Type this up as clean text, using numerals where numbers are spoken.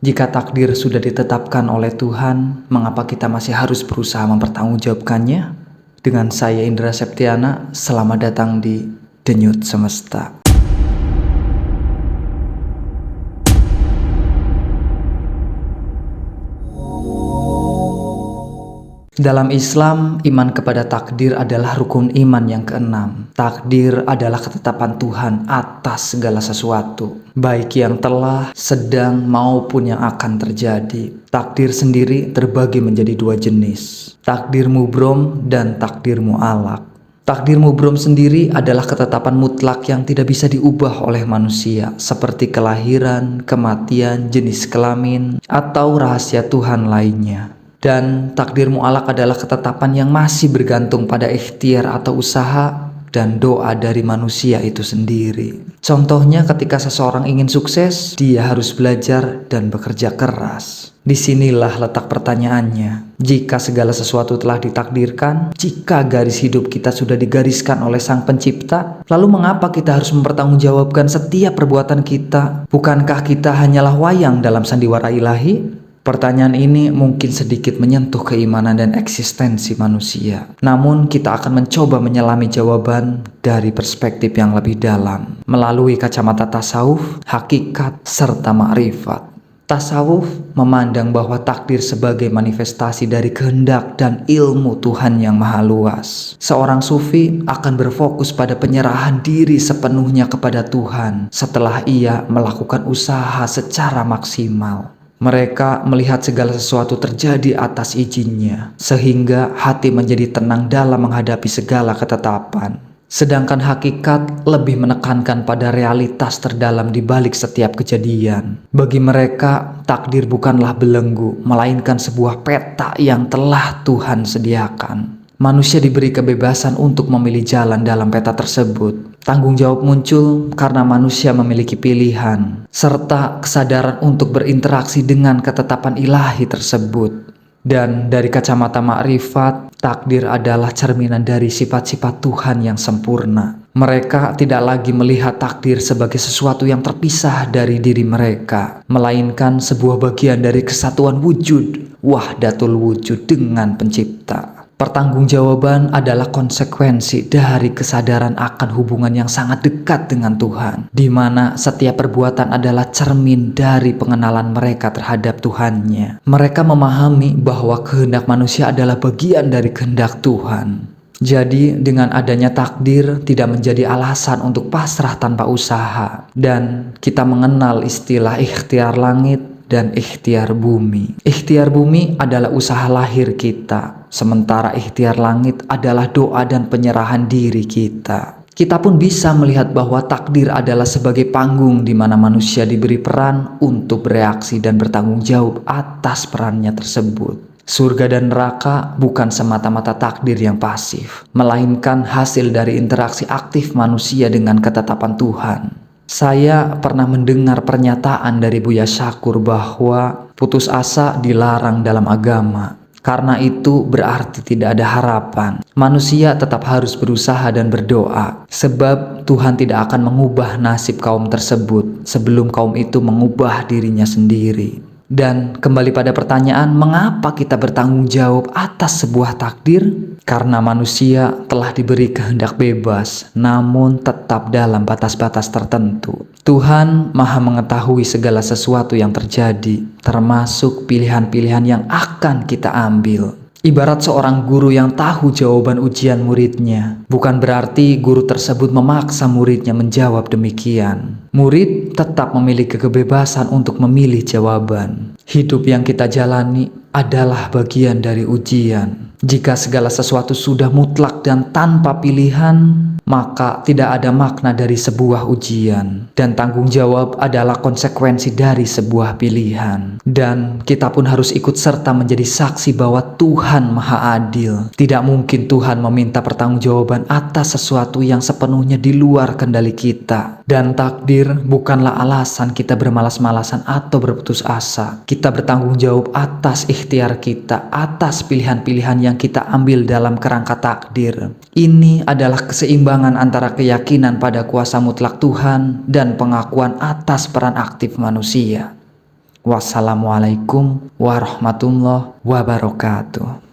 Jika takdir sudah ditetapkan oleh Tuhan, mengapa kita masih harus berusaha mempertanggungjawabkannya? Dengan saya Indra Septiana, selamat datang di Denyut Semesta. Dalam Islam, iman kepada takdir adalah rukun iman yang keenam. Takdir adalah ketetapan Tuhan atas segala sesuatu, baik yang telah, sedang, maupun yang akan terjadi. Takdir sendiri terbagi menjadi dua jenis, takdir mubrom dan takdir mu'alaq. Takdir mubrom sendiri adalah ketetapan mutlak yang tidak bisa diubah oleh manusia, seperti kelahiran, kematian, jenis kelamin, atau rahasia Tuhan lainnya. Dan takdir mu'alaq adalah ketetapan yang masih bergantung pada ikhtiar atau usaha dan doa dari manusia itu sendiri. Contohnya ketika seseorang ingin sukses, dia harus belajar dan bekerja keras. Disinilah letak pertanyaannya. Jika segala sesuatu telah ditakdirkan, jika garis hidup kita sudah digariskan oleh Sang Pencipta, lalu mengapa kita harus mempertanggungjawabkan setiap perbuatan kita? Bukankah kita hanyalah wayang dalam sandiwara ilahi? Pertanyaan ini mungkin sedikit menyentuh keimanan dan eksistensi manusia. Namun kita akan mencoba menyelami jawaban dari perspektif yang lebih dalam, melalui kacamata tasawuf, hakikat, serta ma'rifat. Tasawuf memandang bahwa takdir sebagai manifestasi dari kehendak dan ilmu Tuhan yang maha luas. Seorang sufi akan berfokus pada penyerahan diri sepenuhnya kepada Tuhan setelah ia melakukan usaha secara maksimal. Mereka melihat segala sesuatu terjadi atas izinnya, sehingga hati menjadi tenang dalam menghadapi segala ketetapan. Sedangkan hakikat lebih menekankan pada realitas terdalam di balik setiap kejadian. Bagi mereka, takdir bukanlah belenggu, melainkan sebuah peta yang telah Tuhan sediakan. Manusia diberi kebebasan untuk memilih jalan dalam peta tersebut. Tanggung jawab muncul karena manusia memiliki pilihan, serta kesadaran untuk berinteraksi dengan ketetapan ilahi tersebut. Dan dari kacamata makrifat, takdir adalah cerminan dari sifat-sifat Tuhan yang sempurna. Mereka tidak lagi melihat takdir sebagai sesuatu yang terpisah dari diri mereka, melainkan sebuah bagian dari kesatuan wujud, wahdatul wujud dengan Pencipta. Pertanggungjawaban adalah konsekuensi dari kesadaran akan hubungan yang sangat dekat dengan Tuhan, di mana setiap perbuatan adalah cermin dari pengenalan mereka terhadap Tuhannya. Mereka memahami bahwa kehendak manusia adalah bagian dari kehendak Tuhan. Jadi dengan adanya takdir tidak menjadi alasan untuk pasrah tanpa usaha. Dan kita mengenal istilah ikhtiar langit dan ikhtiar bumi. Ikhtiar bumi adalah usaha lahir kita, sementara ikhtiar langit adalah doa dan penyerahan diri kita. Kita pun bisa melihat bahwa takdir adalah sebagai panggung di mana manusia diberi peran untuk bereaksi dan bertanggung jawab atas perannya tersebut. Surga dan neraka bukan semata-mata takdir yang pasif, melainkan hasil dari interaksi aktif manusia dengan ketetapan Tuhan. Saya pernah mendengar pernyataan dari Buya Syakur bahwa putus asa dilarang dalam agama. Karena itu berarti tidak ada harapan. Manusia tetap harus berusaha dan berdoa, sebab Tuhan tidak akan mengubah nasib kaum tersebut sebelum kaum itu mengubah dirinya sendiri. Dan kembali pada pertanyaan, mengapa kita bertanggung jawab atas sebuah takdir? Karena manusia telah diberi kehendak bebas, namun tetap dalam batas-batas tertentu. Tuhan Maha mengetahui segala sesuatu yang terjadi, termasuk pilihan-pilihan yang akan kita ambil. Ibarat seorang guru yang tahu jawaban ujian muridnya, bukan berarti guru tersebut memaksa muridnya menjawab demikian. Murid tetap memiliki kebebasan untuk memilih jawaban. Hidup yang kita jalani adalah bagian dari ujian. Jika segala sesuatu sudah mutlak dan tanpa pilihan, maka tidak ada makna dari sebuah ujian. Dan tanggung jawab adalah konsekuensi dari sebuah pilihan. Dan kita pun harus ikut serta menjadi saksi bahwa Tuhan Maha Adil. Tidak mungkin Tuhan meminta pertanggungjawaban atas sesuatu yang sepenuhnya di luar kendali kita. Dan takdir bukanlah alasan kita bermalas-malasan atau berputus asa. Kita bertanggung jawab atas ikhtiar kita, atas pilihan-pilihan yang kita ambil dalam kerangka takdir. Ini adalah keseimbangan antara keyakinan pada kuasa mutlak Tuhan dan pengakuan atas peran aktif manusia. Wassalamualaikum warahmatullahi wabarakatuh.